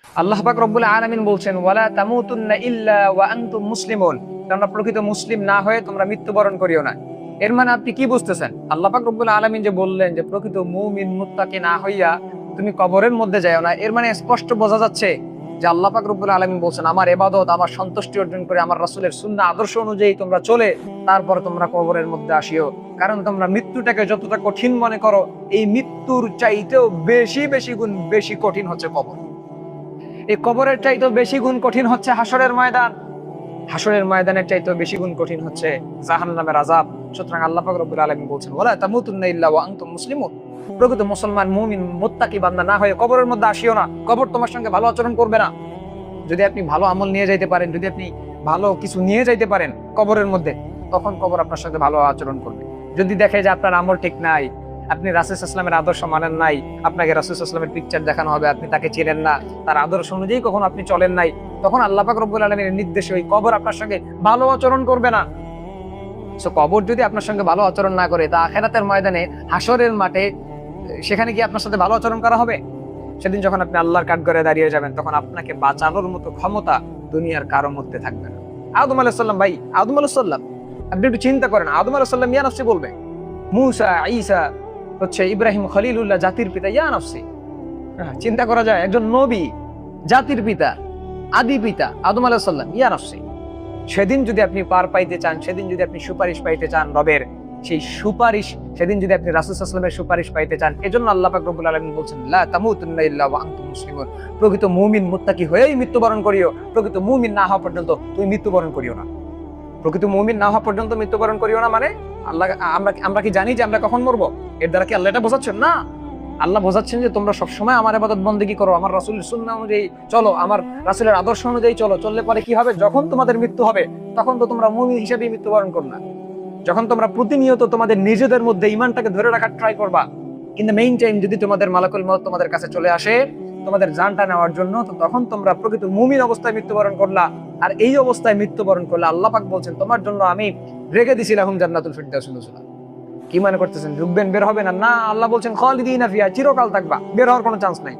আল্লাহ পাক রব্বুল আলামিন বলছেন ওয়ালা তামুতুন্না ইল্লা ওয়া আনতুম মুসলিমুন, তোমরা প্রকৃত মুসলিম না হয়ে তোমরা মৃত্যুবরণ করিও না। এর মানে আপনি কি বুঝতেছেন? আল্লাহ পাক রব্বুল আলামিন যে বললেন যে প্রকৃত মুমিন মুত্তাকি না হইয়া তুমি কবরের মধ্যে যাও না, এর মানে স্পষ্ট বোঝা যাচ্ছে যে আল্লাহ পাক রব্বুল আলামিন বলছেন আমার ইবাদত, আমার সন্তুষ্টি অর্জন করে আমার রাসূলের সুন্নাহ আদর্শ অনুযায়ী তোমরা চলে তারপর তোমরা কবরের মধ্যে আসিও। কারণ তোমরা মৃত্যুটাকে যতটা কঠিন মনে করো, এই মৃত্যুর চাইতেও বেশি বেশি গুণ বেশি কঠিন হচ্ছে কবর। এই কবরের চাইতেও বেশি গুণ কঠিন হচ্ছে হাসরের ময়দান। হাসরের ময়দানের চাইতেও বেশি গুণ কঠিন হচ্ছে জাহান্নামের আযাব। সুতরাং আল্লাহ পাক রব্বুল আলামিন বলছেন ওয়ালা তামুতুন্না ইল্লা ওয়া আনতুম মুসলিমুন, প্রকৃত মুসলমান মুমিন মুত্তাকি বান্দা না হয়ে কবরের মধ্যে আসিও না। কবর তোমার সঙ্গে ভালো আচরণ করবে না। যদি আপনি ভালো আমল নিয়ে যাইতে পারেন, যদি আপনি ভালো কিছু নিয়ে যাইতে পারেন কবরের মধ্যে, তখন কবর আপনার সাথে ভালো আচরণ করবে। যদি দেখে যে আপনার আমল ঠিক নাই, আপনি রাসূল সাল্লাল্লাহু আলাইহি ওয়াসাল্লামের আদর্শ মানেন নাই, আপনাকে রাসূল সাল্লাল্লাহু আলাইহি ওয়াসাল্লামের পিকচার দেখানো হবে, আপনি তাকে চেনেন না, তার আদর্শ অনুযায়ী কখনো আপনি চলেন নাই, তখন আল্লাহ পাক রব্বুল আলামিনের নির্দেশে ওই কবর আপনার সঙ্গে ভালো আচরণ করবে না। সো কবর যদি আপনার সঙ্গে ভালো আচরণ না করে, তা আখিরাতের ময়দানে হাসরের মাঠে সেখানে কি আপনার সাথে ভালো আচরণ করা হবে? সেদিন যখন আপনি আল্লাহর কাঠগড়ায় দাঁড়িয়ে যাবেন, তখন আপনাকে বাঁচানোর মতো ক্ষমতা দুনিয়ার কারো মধ্যে থাকবে না। আদম আলাইহিস সালাম, ভাই আদম আলাইহিস সালাম, আপনি একটু চিন্তা করেন, আদম আলাইহিস সালাম ইয়া নফসি বলবে, মূসা ঈসা হচ্ছে ইব্রাহিম খলিলুল্লাহ জাতির পিতা, ইয়া নফসি। চিন্তা করা যায়, একজন নবী, জাতির পিতা, আদি পিতা আদম আলাইহিস সালাম, ইয়া নফসি। সেদিন যদি আপনি পার পাইতে চান, সেদিন যদি আপনি সুপারিশ পাইতে চান রবের, সেই সুপারিশ, সেদিন যদি আপনি রাসূল সাল্লাল্লাহু আলাইহি ওয়াসাল্লামের সুপারিশ পাইতে চান, এজন্য আল্লাহ পাক রব্বুল আলামিন বলছেন লা তামুতুন্না ইল্লা ওয়া আনতুম মুসলিমুন, প্রকৃত মুমিন মুত্তাকি হয়েই মৃত্যুবরণ করিও, প্রকৃত মুমিন না হওয়া পর্যন্ত তুমি মৃত্যুবরণ করিও না। প্রকৃত মুমিন না হওয়া পর্যন্ত মৃত্যুবরণ করিও না মানে আল্লাহ, আমরা কি জানি যে আমরা কখন মরবো? এর দ্বারা কি আল্লাহ এটা বোঝাচ্ছেন? না, আল্লাহ বোঝাচ্ছেন যে তোমরা সবসময় আমার ইবাদত বন্দেগী করো, আমার রাসূলের সুন্নাহ অনুযায়ী চলো, আমার রাসূলের আদর্শ অনুযায়ী চলো। চললে পরে কি হবে? যখন তোমাদের মৃত্যু হবে, তখন তো তোমরা মুমিন হিসেবেই মৃত্যুবরণ করো না। যখন তোমরা প্রতিনিয়ত তোমাদের নিজেদের মধ্যে ঈমানটাকে ধরে রাখার ট্রাই করবা, কিন্তু মেইন টাইম যদি তোমাদের মালাকুল মউত তোমাদের কাছে চলে আসে তোমাদের জানটা নেওয়ার জন্য, তো তখন তোমরা প্রকৃত মুমিন অবস্থায় মৃত্যুবরণ করলা। আর এই অবস্থায় মৃত্যুবরণ করলে আল্লাহ পাক বলছেন তোমার জন্য আমি রেখে দিছিলাম জান্নাতুল ফিরদাউস নুজুলা। কি মনে করতেছেন ঢুকবেন, বের হবে না? না, আল্লাহ বলছেন খালিদিনা ফিহা, চিরকাল থাকবা, বের হওয়ার কোনো চান্স নাই।